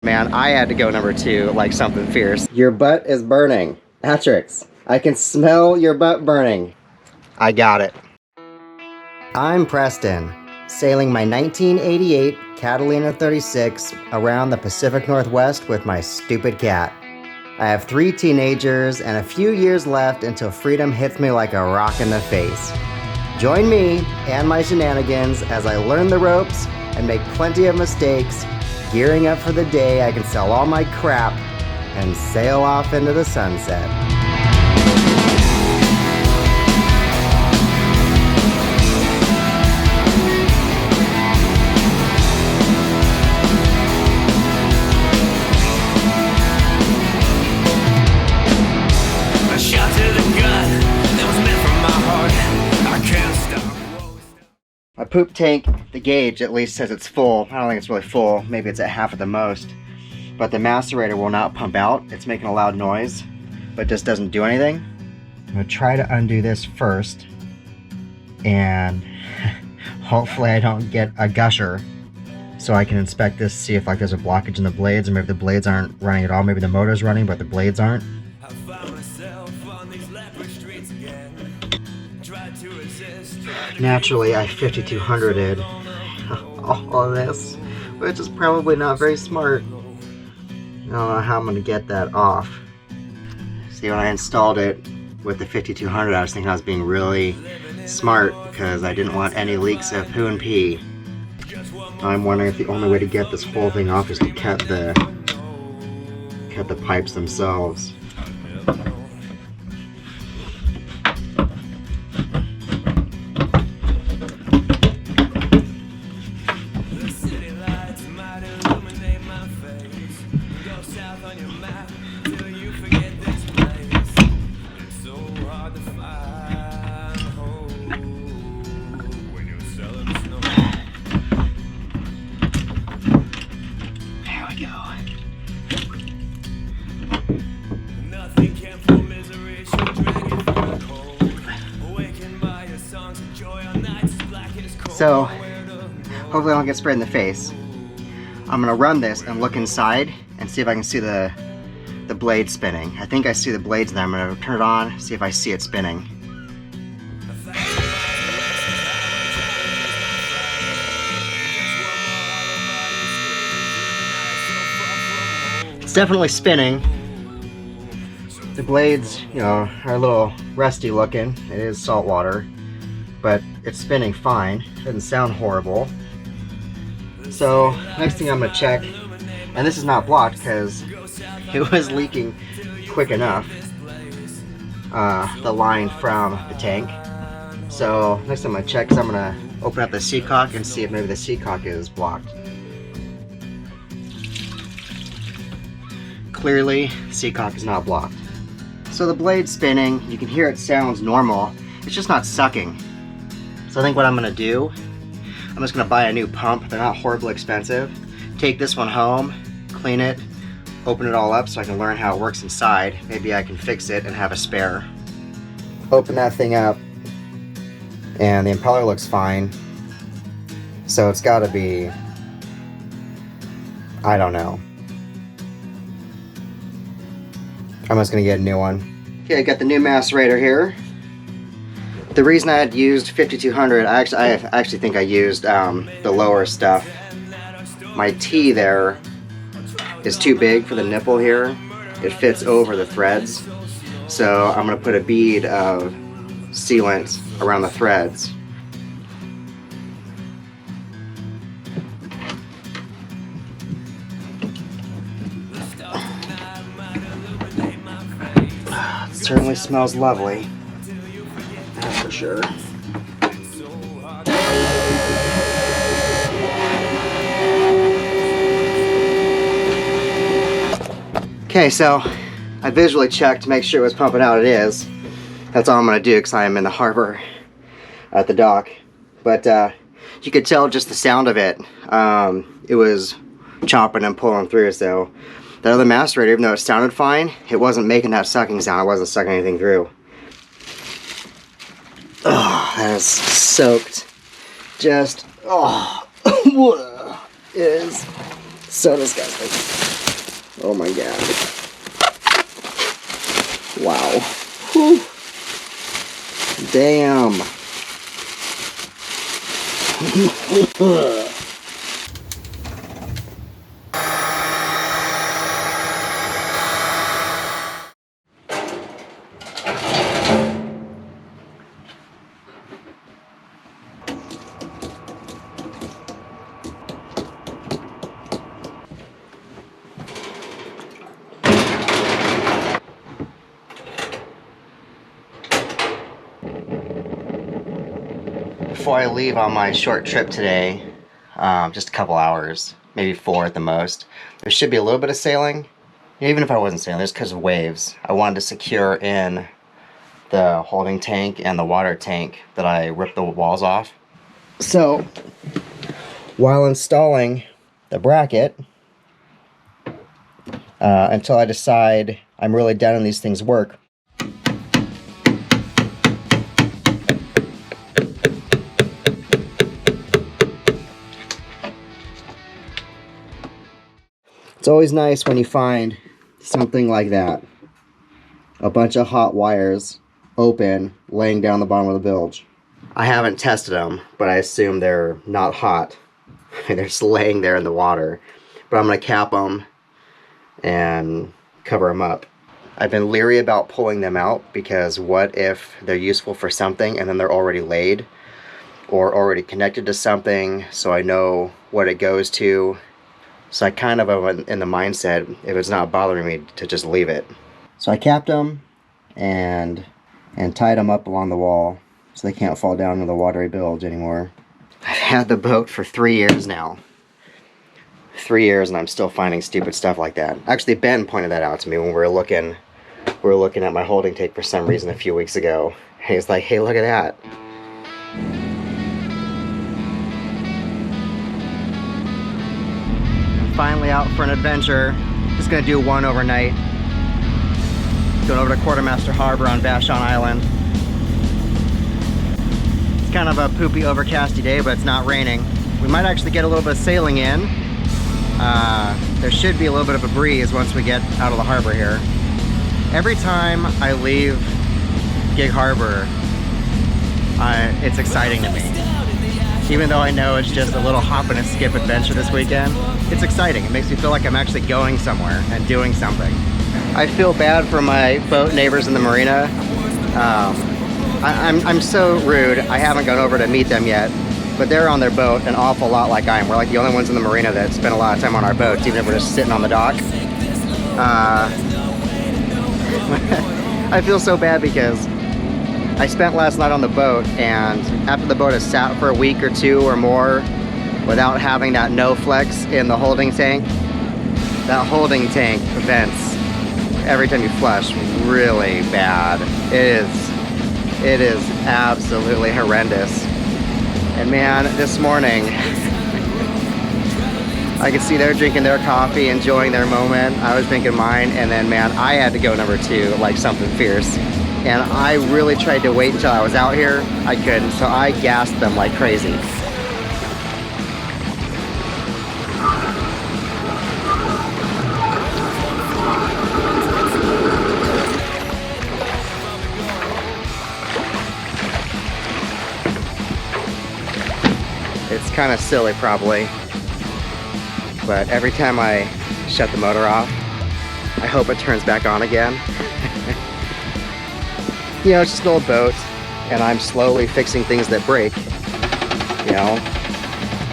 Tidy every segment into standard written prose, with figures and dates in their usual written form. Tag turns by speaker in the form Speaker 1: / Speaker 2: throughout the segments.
Speaker 1: Man, I had to go number 2 like something fierce. Your butt is burning. Attrix, I can smell your butt burning. I got it. I'm Preston, sailing my 1988 Catalina 36 around the Pacific Northwest with my stupid cat. I have 3 teenagers and a few years left until freedom hits me like a rock in the face. Join me and my shenanigans as I learn the ropes and make plenty of mistakes, gearing up for the day I can sell all my crap and sail off into the sunset. My poop tank, the gauge at least says it's full. I don't think it's really full. Maybe it's at half at the most. But the macerator will not pump out. It's making a loud noise, but just doesn't do anything. I'm gonna try to undo this first. And hopefully I don't get a gusher. So I can inspect this, see if like there's a blockage in the blades, or maybe the blades aren't running at all. Maybe the motor's running, but the blades aren't. Naturally, I 5200'd all of this, which is probably not very smart. I don't know how I'm going to get that off. See, when I installed it with the 5200, I was thinking I was being really smart because I didn't want any leaks of poo and pee. I'm wondering if the only way to get this whole thing off is to cut the pipes themselves. So, hopefully I don't get sprayed in the face. I'm gonna run this and look inside and see if I can see the blade spinning. I think I see the blades there. I'm gonna turn it on, see if I see it spinning. It's definitely spinning. The blades, you know, are a little rusty looking. It is salt water, but it's spinning fine. It doesn't sound horrible. So next thing I'm gonna check, and this is not blocked because it was leaking quick enough, the line from the tank. So next I'm gonna check is I'm gonna open up the seatcock and see if maybe the seatcock is blocked. Clearly, seatcock is not blocked. So the blade's spinning, you can hear it sounds normal, it's just not sucking. So I think what I'm gonna do, I'm just gonna buy a new pump. They're not horribly expensive. Take this one home, clean it, open it all up so I can learn how it works inside. Maybe I can fix it and have a spare. Open that thing up, and the impeller looks fine. So it's gotta be, I don't know. I'm just gonna get a new one. Okay, I got the new macerator here. The reason I had used 5200, I actually think I used the lower stuff. My T there is too big for the nipple here. It fits over the threads. So I'm gonna put a bead of sealant around the threads. It certainly smells lovely. That's for sure. Okay, so I visually checked to make sure it was pumping out. It is. That's all I'm going to do because I am in the harbor at the dock. But you could tell just the sound of it. It was chopping and pulling through, so that other macerator, even though it sounded fine, it wasn't making that sucking sound. It wasn't sucking anything through. Oh, that is soaked. Just, oh, it is so disgusting. Oh my god. Wow. Whew. Damn. Before I leave on my short trip today, just a couple hours, maybe 4 at the most, there should be a little bit of sailing. Even if I wasn't sailing, just because of waves. I wanted to secure in the holding tank and the water tank that I ripped the walls off. So, while installing the bracket, until I decide I'm really done and these things work, it's always nice when you find something like that. A bunch of hot wires open, laying down the bottom of the bilge. I haven't tested them, but I assume they're not hot. They're just laying there in the water. But I'm going to cap them and cover them up. I've been leery about pulling them out because what if they're useful for something and then they're already laid or already connected to something, so I know what it goes to. So I kind of am in the mindset, if it's not bothering me, to just leave it. So I capped them and tied them up along the wall so they can't fall down into the watery bilge anymore. I've had the boat for 3 years now. 3 years and I'm still finding stupid stuff like that. Actually, Ben pointed that out to me when we were looking at my holding tank for some reason a few weeks ago. He's like, hey, look at that. Finally out for an adventure. Just gonna do one overnight. Going over to Quartermaster Harbor on Vashon Island. It's kind of a poopy, overcasty day, but it's not raining. We might actually get a little bit of sailing in. There should be a little bit of a breeze once we get out of the harbor here. Every time I leave Gig Harbor, it's exciting to me. Even though I know it's just a little hop and a skip adventure this weekend, it's exciting. It makes me feel like I'm actually going somewhere and doing something. I feel bad for my boat neighbors in the marina. I'm so rude. I haven't gone over to meet them yet, but they're on their boat an awful lot like I am. We're like the only ones in the marina that spend a lot of time on our boats, even if we're just sitting on the dock. I feel so bad because I spent last night on the boat, and after the boat has sat for a week or two or more without having that no flex in the holding tank, that holding tank vents every time you flush really bad. It is absolutely horrendous. And man, this morning I could see they're drinking their coffee, enjoying their moment. I was drinking mine, and then man, I had to go number 2 like something fierce. And I really tried to wait until I was out here. I couldn't, so I gassed them like crazy. It's kind of silly probably, but every time I shut the motor off, I hope it turns back on again. You know, it's just an old boat, and I'm slowly fixing things that break. You know,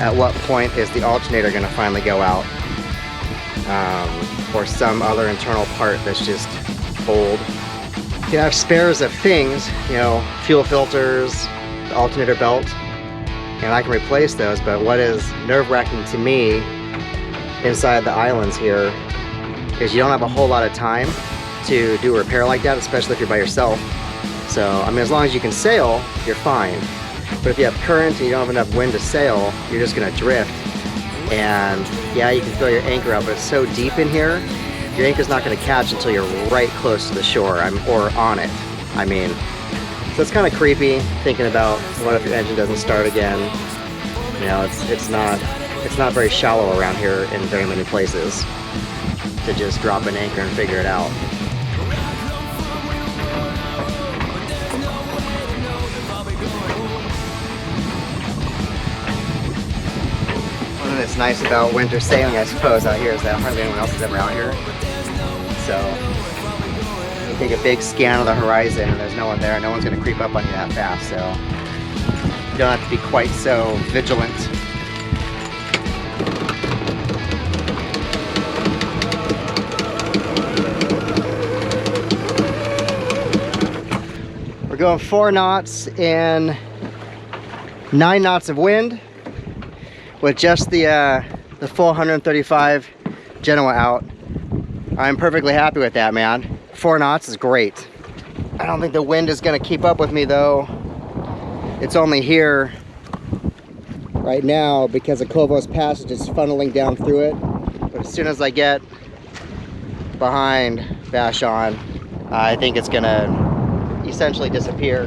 Speaker 1: at what point is the alternator going to finally go out? Or some other internal part that's just old. You have spares of things, you know, fuel filters, the alternator belt, and I can replace those, but what is nerve-wracking to me inside the islands here is you don't have a whole lot of time to do a repair like that, especially if you're by yourself. So, I mean, as long as you can sail, you're fine. But if you have current and you don't have enough wind to sail, you're just gonna drift. And yeah, you can throw your anchor out, but it's so deep in here, your anchor's not gonna catch until you're right close to the shore, or on it. I mean, so it's kind of creepy thinking about what if your engine doesn't start again. You know, it's not very shallow around here in very many places. to just drop an anchor and figure it out. One thing that's nice about winter sailing, I suppose, out here is that hardly anyone else is ever out here. So you take a big scan of the horizon and there's no one there. No one's going to creep up on you that fast, so you don't have to be quite so vigilant. We're going 4 knots in 9 knots of wind with just the full 135 Genoa out. I'm perfectly happy with that, man. 4 knots is great. I don't think the wind is gonna keep up with me though. It's only here right now because of Kovo's Passage is funneling down through it. But as soon as I get behind Vashon, I think it's gonna essentially disappear.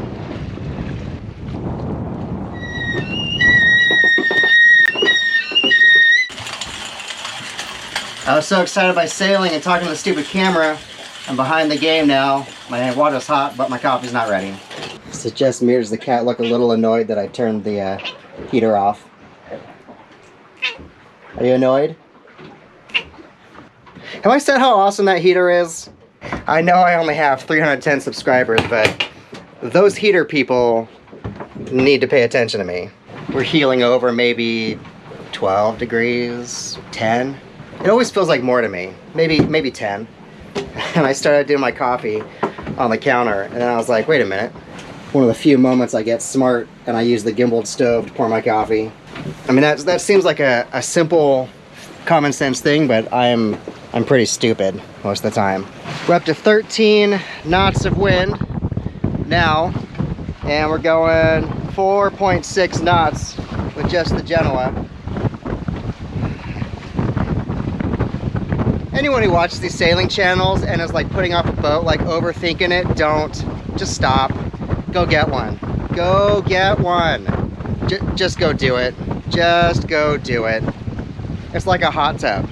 Speaker 1: I was so excited by sailing and talking to the stupid camera. I'm behind the game now. My water's hot, but my coffee's not ready. Is it just me or does the cat look a little annoyed that I turned the heater off? Are you annoyed? Have I said how awesome that heater is? I know I only have 310 subscribers, but those heater people need to pay attention to me. We're healing over maybe 12 degrees, 10. It always feels like more to me, maybe 10. And I started doing my coffee on the counter, and then I was like, wait a minute. One of the few moments I get smart and I use the gimbaled stove to pour my coffee. I mean, that seems like a simple, common sense thing, but I'm pretty stupid most of the time. We're up to 13 knots of wind now, and we're going 4.6 knots with just the Genoa. Anyone who watches these sailing channels and is like putting off a boat, like overthinking it, don't. Just stop. Go get one. Go get one. Just go do it. Just go do it. It's like a hot tub.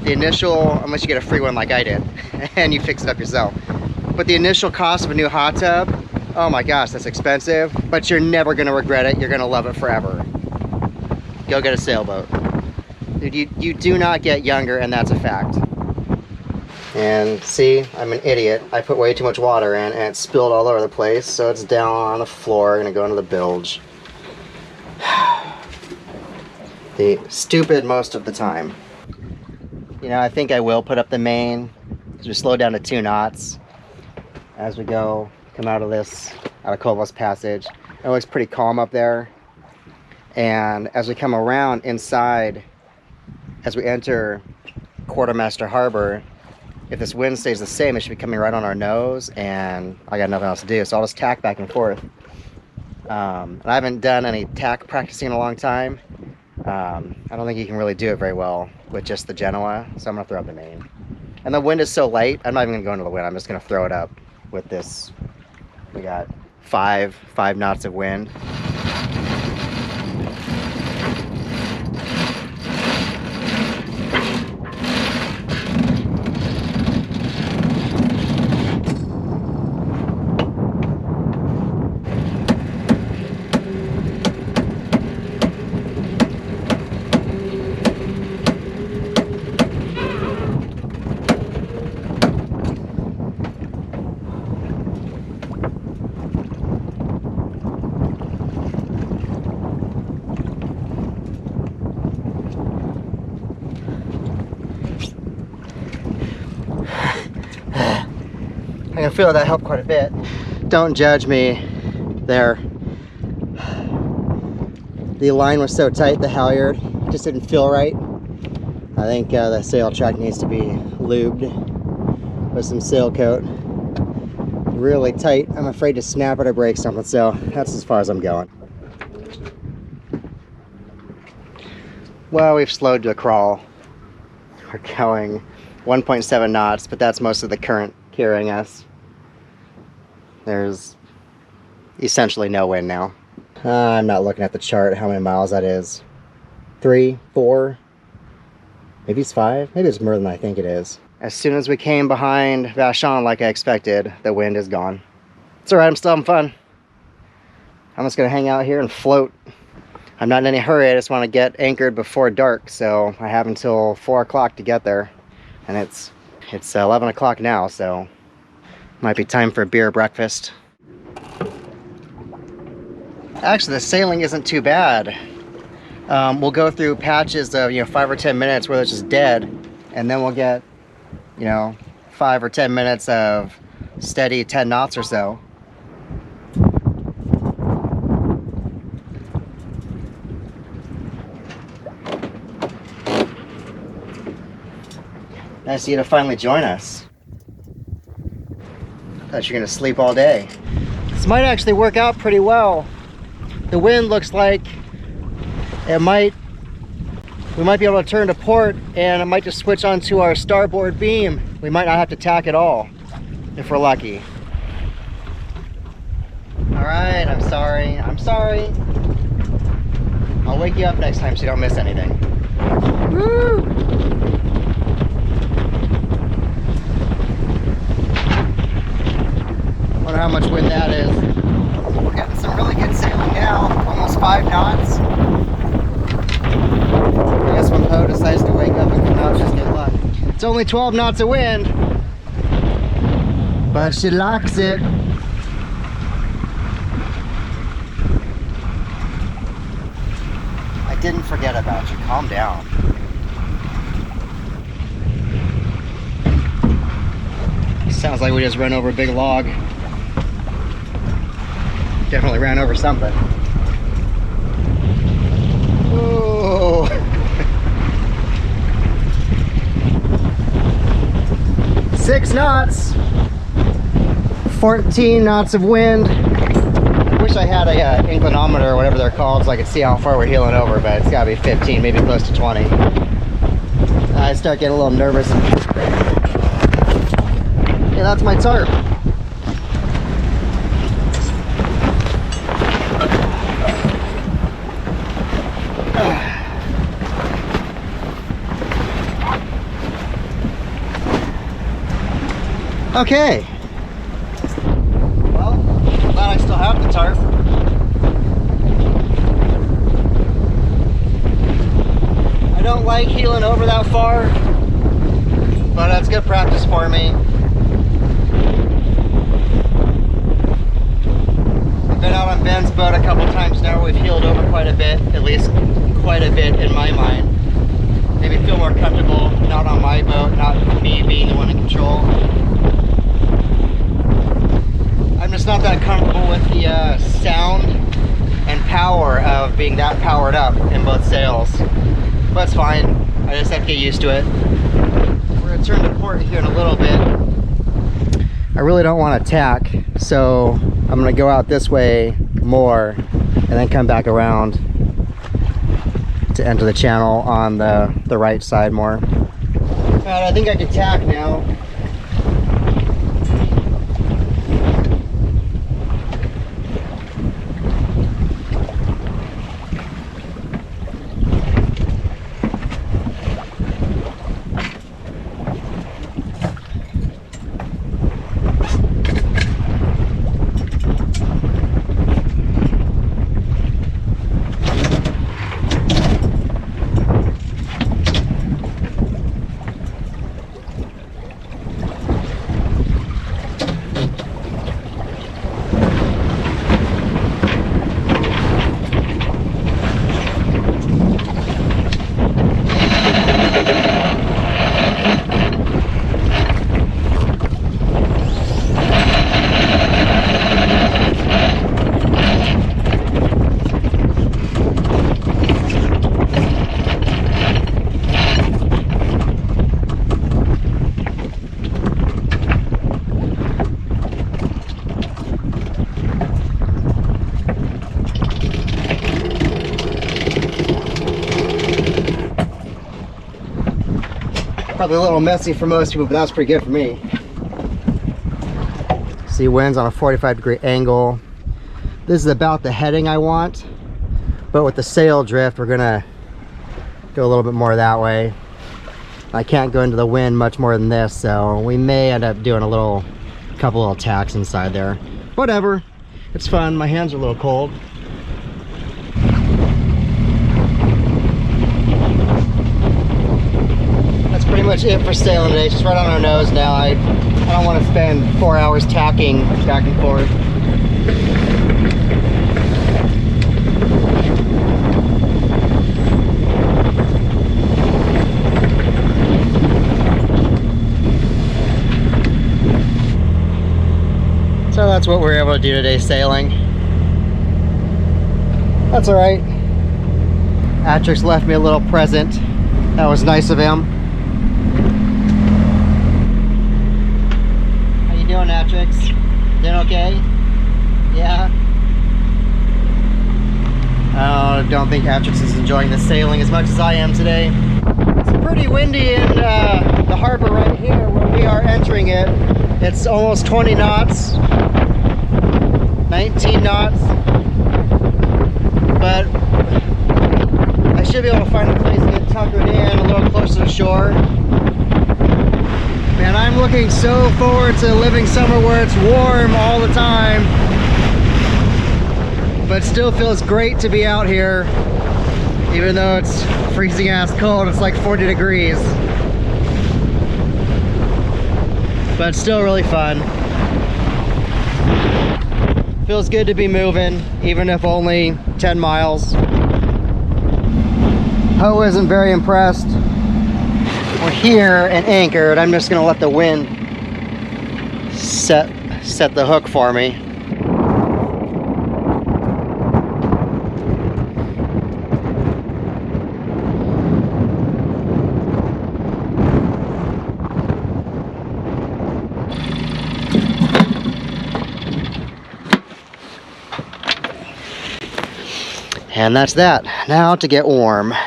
Speaker 1: The initial, unless you get a free one like I did, and you fix it up yourself. But the initial cost of a new hot tub, oh my gosh, that's expensive, but you're never gonna regret it. You're gonna love it forever. Go get a sailboat. Dude, you do not get younger, and that's a fact. And see, I'm an idiot. I put way too much water in and it spilled all over the place, so it's down on the floor, gonna go into the bilge. The stupid most of the time. You know, I think I will put up the main, because we slow down to 2 knots as we go, come out of Kovo's Passage. It looks pretty calm up there. And as we come around inside, as we enter Quartermaster Harbor, if this wind stays the same, it should be coming right on our nose, and I got nothing else to do, so I'll just tack back and forth. And I haven't done any tack practicing in a long time. I don't think you can really do it very well with just the Genoa, so I'm gonna throw up the main. And the wind is so light, I'm not even gonna go into the wind, I'm just gonna throw it up with this. We got 5 knots of wind. I can feel that helped quite a bit. Don't judge me there. The line was so tight, the halyard just didn't feel right. I think the sail track needs to be lubed with some sail coat. Really tight. I'm afraid to snap it or break something, so that's as far as I'm going. Well, we've slowed to a crawl. We're going 1.7 knots, but that's most of the current carrying us. There's essentially no wind now. I'm not looking at the chart how many miles that is. 3, 4, maybe it's 5, maybe it's more than I think it is. As soon as we came behind Vashon like I expected, the wind is gone. It's alright, I'm still having fun. I'm just gonna hang out here and float. I'm not in any hurry, I just want to get anchored before dark, so I have until 4 o'clock to get there. And it's 11 o'clock now, so might be time for a beer breakfast. Actually, the sailing isn't too bad. We'll go through patches of 5 or 10 minutes where it's just dead, and then we'll get 5 or 10 minutes of steady 10 knots or so. Nice of you to finally join us. Thought you were gonna sleep all day. This might actually work out pretty well. The wind looks like we might be able to turn to port, and it might just switch onto our starboard beam. We might not have to tack at all if we're lucky. All right, I'm sorry. I'll wake you up next time so you don't miss anything. Woo! Wonder how much wind that is. We're getting some really good sailing now. Almost 5 knots. I guess when Poe decides to wake up and come out, she's good luck. It's only 12 knots of wind, but she likes it. I didn't forget about you. Calm down. Sounds like we just ran over a big log. Definitely ran over something. Whoa. 6 knots. 14 knots of wind. I wish I had a inclinometer or whatever they're called so I could see how far we're heeling over, but it's gotta be 15, maybe close to 20. I start getting a little nervous. Yeah, that's my tarp. Okay. Well, I'm glad I still have the tarp. I don't like heeling over that far, but that's good practice for me. I've been out on Ben's boat a couple times now. We've heeled over quite a bit, at least quite a bit in my mind. Maybe feel more comfortable not on my boat, not me being the one in control. I'm just not that comfortable with the sound and power of being that powered up in both sails. But it's fine. I just have to get used to it. We're going to turn to port here in a little bit. I really don't want to tack, so I'm going to go out this way more and then come back around to enter the channel on the right side more. Alright, I think I can tack now. Probably a little messy for most people, but that's pretty good for me. See, wind's on a 45-degree angle. This is about the heading I want, but with the sail drift, we're gonna go a little bit more that way. I can't go into the wind much more than this, so we may end up doing a couple little tacks inside there. Whatever, it's fun. My hands are a little cold. That's pretty much it for sailing today. It's just right on our nose now. I don't want to spend 4 hours tacking back and forth. So that's what we're able to do today, sailing. That's all right. Attrix left me a little present. That was nice of him. How you doing, Attrix? Doing okay? Yeah? I don't think Attrix is enjoying the sailing as much as I am today. It's pretty windy in the harbor right here where we are entering it. It's almost 20 knots, 19 knots, but I should be able to find a place to get tuckered in a little closer to shore. Man, I'm looking so forward to living somewhere where it's warm all the time, but still feels great to be out here, even though it's freezing ass cold. It's like 40 degrees. But still really fun. Feels good to be moving, even if only 10 miles. Ho isn't very impressed. We're here and anchored. I'm just gonna let the wind set the hook for me. And that's that. Now to get warm.
Speaker 2: Any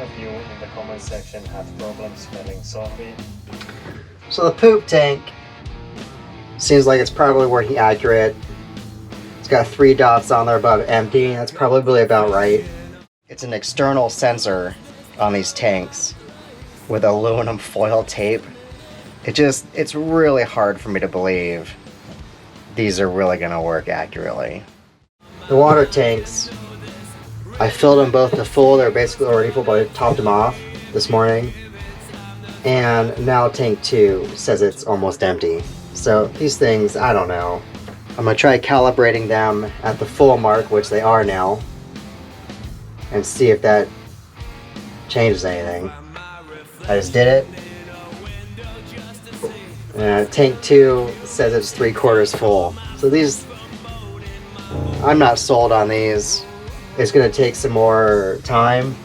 Speaker 2: of you in the comment section have problems smelling zombie?
Speaker 1: So the poop tank seems like it's probably accurate. It's got 3 dots on there above empty. That's probably about right. It's an external sensor on these tanks with aluminum foil tape. It's really hard for me to believe these are really gonna work accurately. The water tanks, I filled them both to full. They're basically already full, but I topped them off this morning. And now tank 2 says it's almost empty. So these things, I don't know. I'm gonna try calibrating them at the full mark, which they are now, and see if that changes anything. I just did it. Tank 2 says it's 3/4 full. So these, I'm not sold on these. It's gonna take some more time.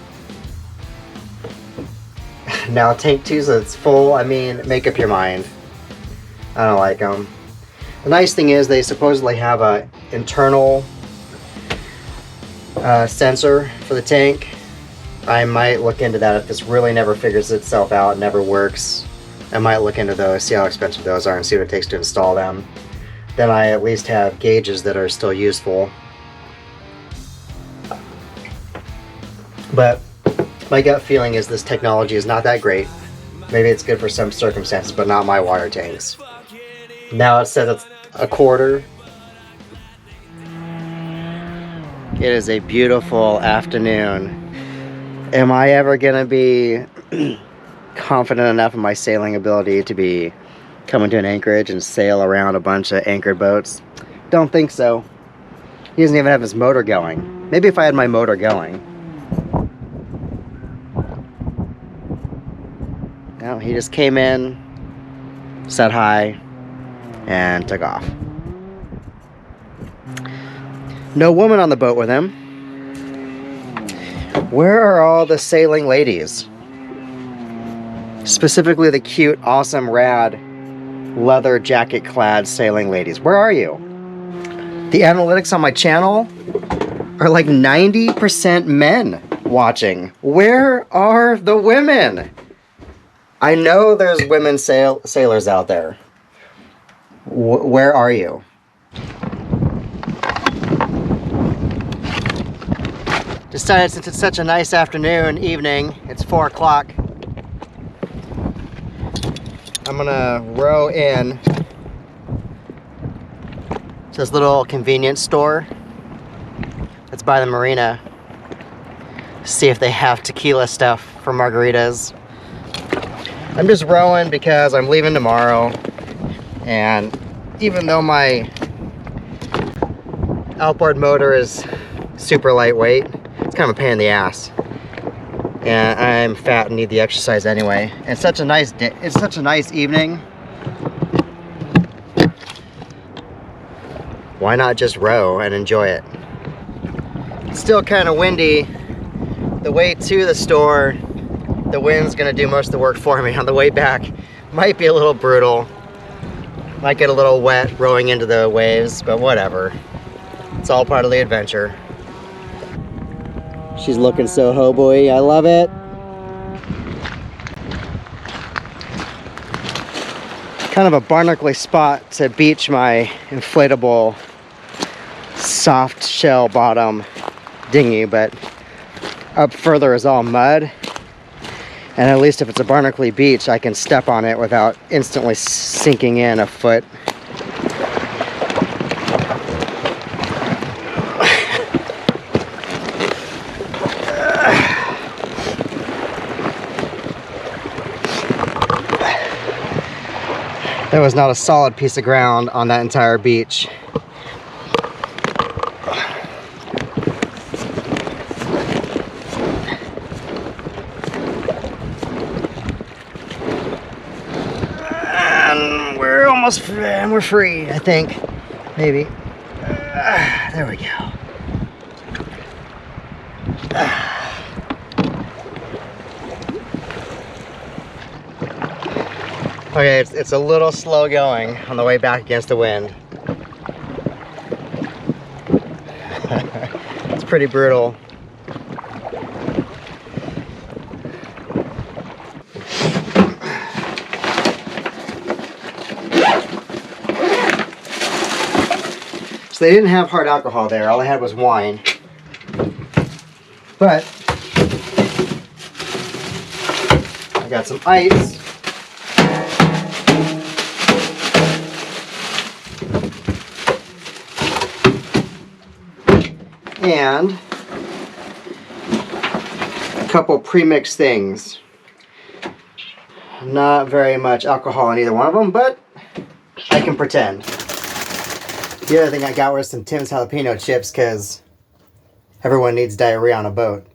Speaker 1: Now tank 2 says it's full. I mean, make up your mind. I don't like them. The nice thing is they supposedly have a internal sensor for the tank. I might look into that if this really never figures itself out, never works. I might look into those, see how expensive those are, and see what it takes to install them. Then I at least have gauges that are still useful. But my gut feeling is this technology is not that great. Maybe it's good for some circumstances, but not my water tanks. Now it says it's 1/4. It is a beautiful afternoon. Am I ever gonna be confident enough in my sailing ability to be coming to an anchorage and sail around a bunch of anchored boats? Don't think so. He doesn't even have his motor going. Maybe if I had my motor going. No, he just came in, said hi, and took off. No woman on the boat with him. Where are all the sailing ladies? Specifically the cute, awesome, rad, leather jacket clad sailing ladies. Where are you? The analytics on my channel are like 90% men watching. Where are the women? I know there's women sailors out there. Where are you? Decided since it's such a nice afternoon, evening, it's 4 o'clock, I'm gonna row in to this little convenience store that's by the marina. See if they have tequila stuff for margaritas. I'm just rowing because I'm leaving tomorrow, and even though my outboard motor is super lightweight, it's kind of a pain in the ass, and I'm fat and need the exercise anyway. And it's such a nice day, it's such a nice evening. Why not just row and enjoy it? It's still kind of windy. The way to the store, the wind's gonna do most of the work for me. On the way back, might be a little brutal. Might get a little wet rowing into the waves, but whatever. It's all part of the adventure. She's looking so hoboy, I love it. Kind of a barnacly spot to beach my inflatable soft shell bottom dinghy, but up further is all mud. And at least if it's a barnacly beach, I can step on it without instantly sinking in a foot. There was not a solid piece of ground on that entire beach. And we're free, I think. Maybe. There we go. Okay, it's a little slow going on the way back against the wind. It's pretty brutal. So they didn't have hard alcohol there, all they had was wine. But I got some ice. And a couple pre-mixed things. Not very much alcohol in either one of them, but I can pretend. The other thing I got was some Tim's jalapeno chips, because everyone needs diarrhea on a boat.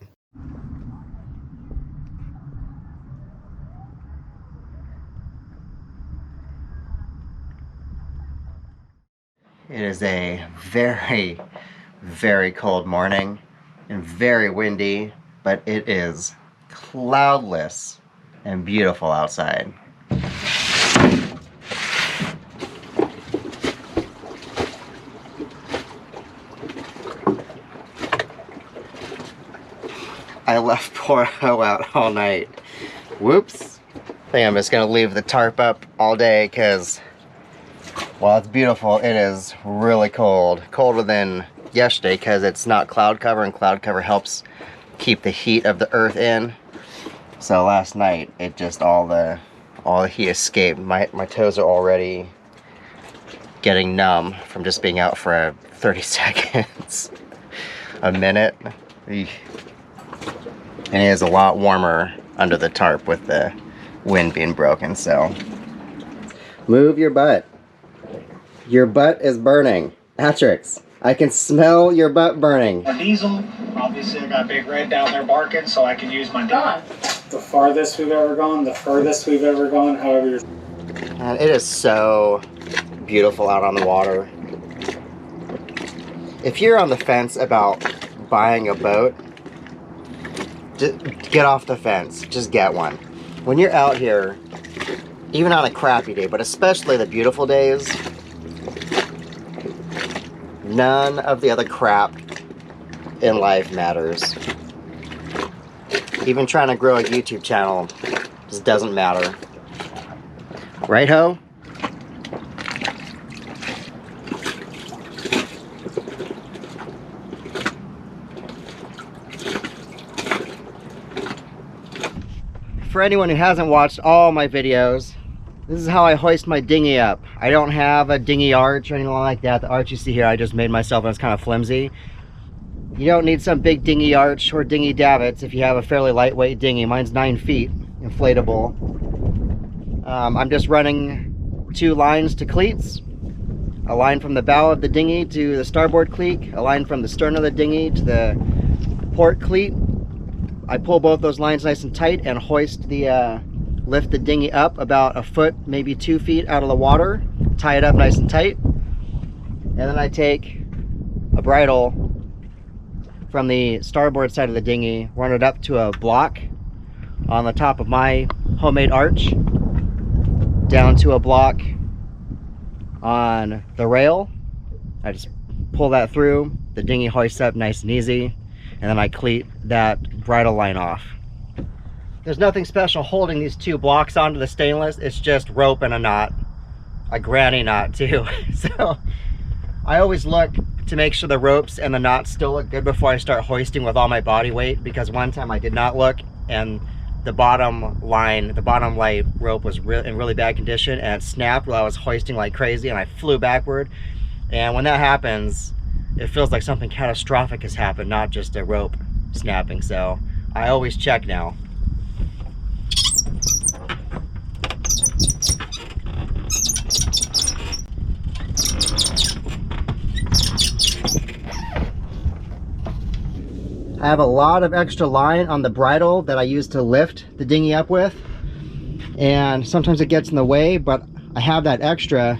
Speaker 1: It is a very, very cold morning and very windy, but it is cloudless and beautiful outside. I left poor Ho out all night. Whoops. I think I'm just gonna leave the tarp up all day because while it's beautiful, it is really cold. Colder than yesterday because it's not cloud cover, and cloud cover helps keep the heat of the earth in. So last night, it just all the heat escaped. My toes are already getting numb from just being out for 30 seconds. A minute. Eesh. And it is a lot warmer under the tarp with the wind being broken, so. Move your butt. Your butt is burning. Attrix, I can smell your butt burning.
Speaker 3: Our diesel, obviously I got Big Red down there barking, so I can use my gun. The farthest we've ever gone, the furthest we've ever gone, however you're...
Speaker 1: And it is so beautiful out on the water. If you're on the fence about buying a boat, just get off the fence. Just get one. When you're out here, even on a crappy day, but especially the beautiful days, none of the other crap in life matters. Even trying to grow a YouTube channel just doesn't matter. Right, Ho? for anyone who hasn't watched all my videos, this is how I hoist my dinghy up. I don't have a dinghy arch or anything like that. The arch you see here, I just made myself and it's kind of flimsy. You don't need some big dinghy arch or dinghy davits if you have a fairly lightweight dinghy. Mine's 9 feet, inflatable. I'm just running 2 lines to cleats. A line from the bow of the dinghy to the starboard cleat, a line from the stern of the dinghy to the port cleat. I pull both those lines nice and tight and hoist the lift the dinghy up about a foot, maybe 2 feet out of the water, tie it up nice and tight, and then I take a bridle from the starboard side of the dinghy, run it up to a block on the top of my homemade arch, down to a block on the rail. I just pull that through, the dinghy hoists up nice and easy, and then I cleat that bridle line off. There's nothing special holding these 2 blocks onto the stainless. It's just rope and a knot, a granny knot too. So I always look to make sure the ropes and the knots still look good before I start hoisting with all my body weight, because one time I did not look and the bottom line, the bottom light rope was in really bad condition and it snapped while I was hoisting like crazy and I flew backward. And when that happens, it feels like something catastrophic has happened, not just a rope snapping. So I always check now. I have a lot of extra line on the bridle that I use to lift the dinghy up with, and sometimes it gets in the way, but I have that extra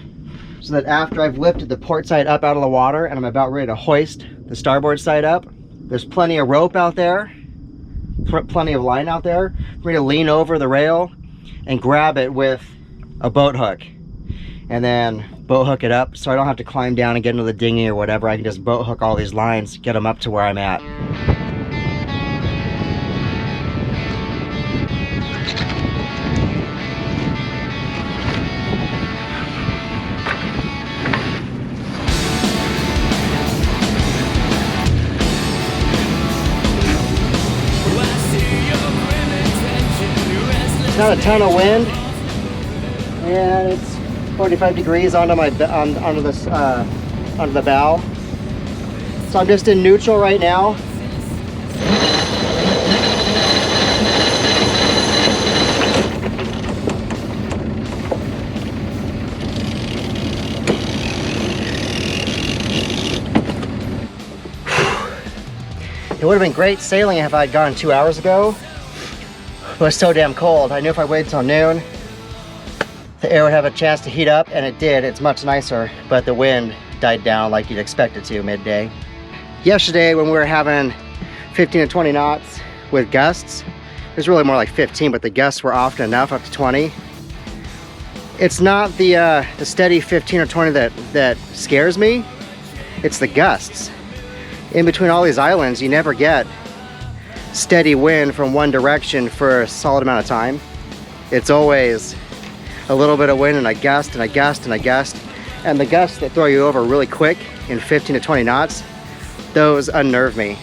Speaker 1: so that after I've lifted the port side up out of the water and I'm about ready to hoist the starboard side up, there's plenty of rope out there, plenty of line out there for me to lean over the rail and grab it with a boat hook, and then boat hook it up so I don't have to climb down and get into the dinghy or whatever. I can just boat hook all these lines, get them up to where I'm at. Not a ton of wind, and it's 45 degrees onto my onto the bow. So I'm just in neutral right now. It would have been great sailing if I had gone 2 hours ago. It was so damn cold. I knew if I waited till noon, the air would have a chance to heat up, and it did. It's much nicer, but the wind died down like you'd expect it to midday. Yesterday, when we were having 15 to 20 knots with gusts, it was really more like 15, but the gusts were often enough, up to 20. It's not the steady 15 or 20 that scares me. It's the gusts. In between all these islands, you never get steady wind from one direction for a solid amount of time. It's always a little bit of wind and a gust and a gust and a gust. And the gusts that throw you over really quick in 15 to 20 knots, those unnerve me.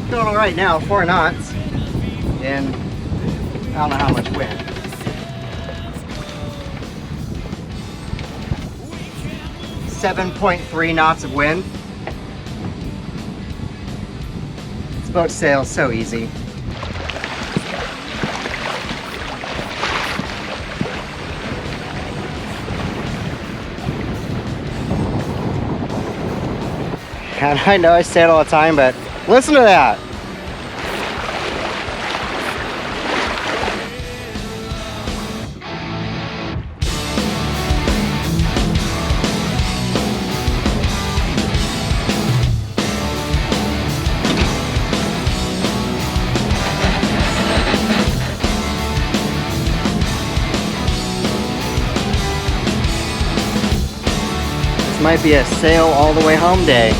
Speaker 1: Going all right now, 4 knots, and I don't know how much wind. .3 knots of wind. Boat sails so easy. And I know I say it all the time, but listen to that. Might be a sail all the way home day.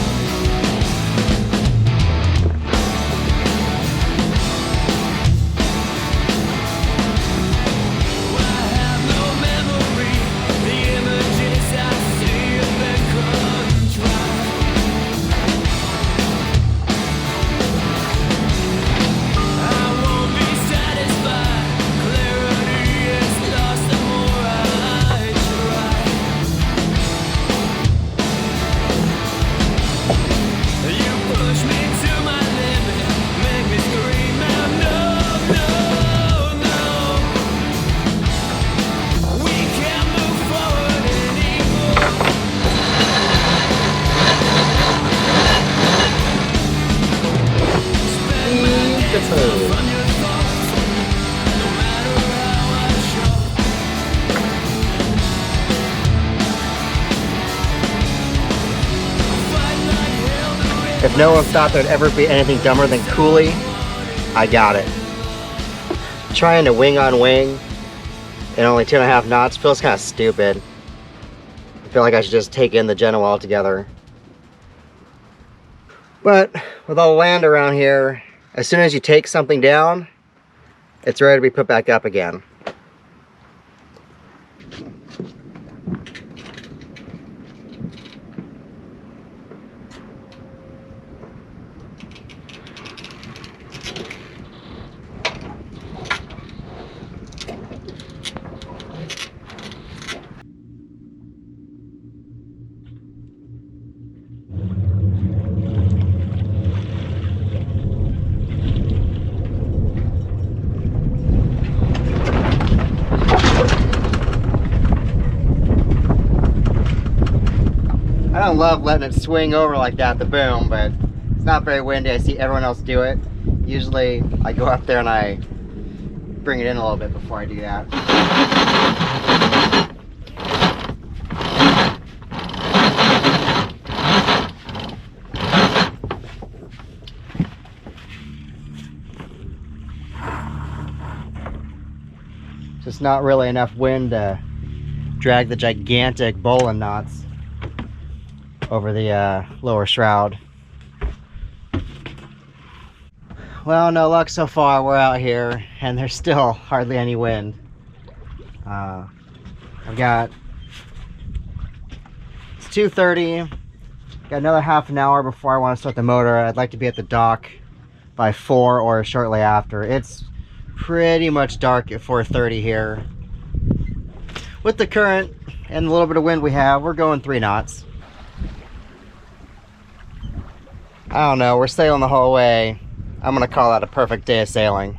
Speaker 1: If no one thought there'd ever be anything dumber than coolie, I got it. Trying to wing on wing in only 2.5 knots feels kind of stupid. I feel like I should just take in the Genoa altogether. But with all the land around here, as soon as you take something down, it's ready to be put back up again. I don't love letting it swing over like that, the boom, but it's not very windy. I see everyone else do it. Usually I go up there and I bring it in a little bit before I do that. Just not really enough wind to drag the gigantic bowline knots over the lower shroud. Well, no luck so far. We're out here and there's still hardly any wind. I've got, it's 2:30. Got another half an hour before I want to start the motor. I'd like to be at the dock by 4 or shortly after. It's pretty much dark at 4:30 here. With the current and the little bit of wind we have, we're going 3 knots. I don't know, we're sailing the whole way. I'm gonna call that a perfect day of sailing.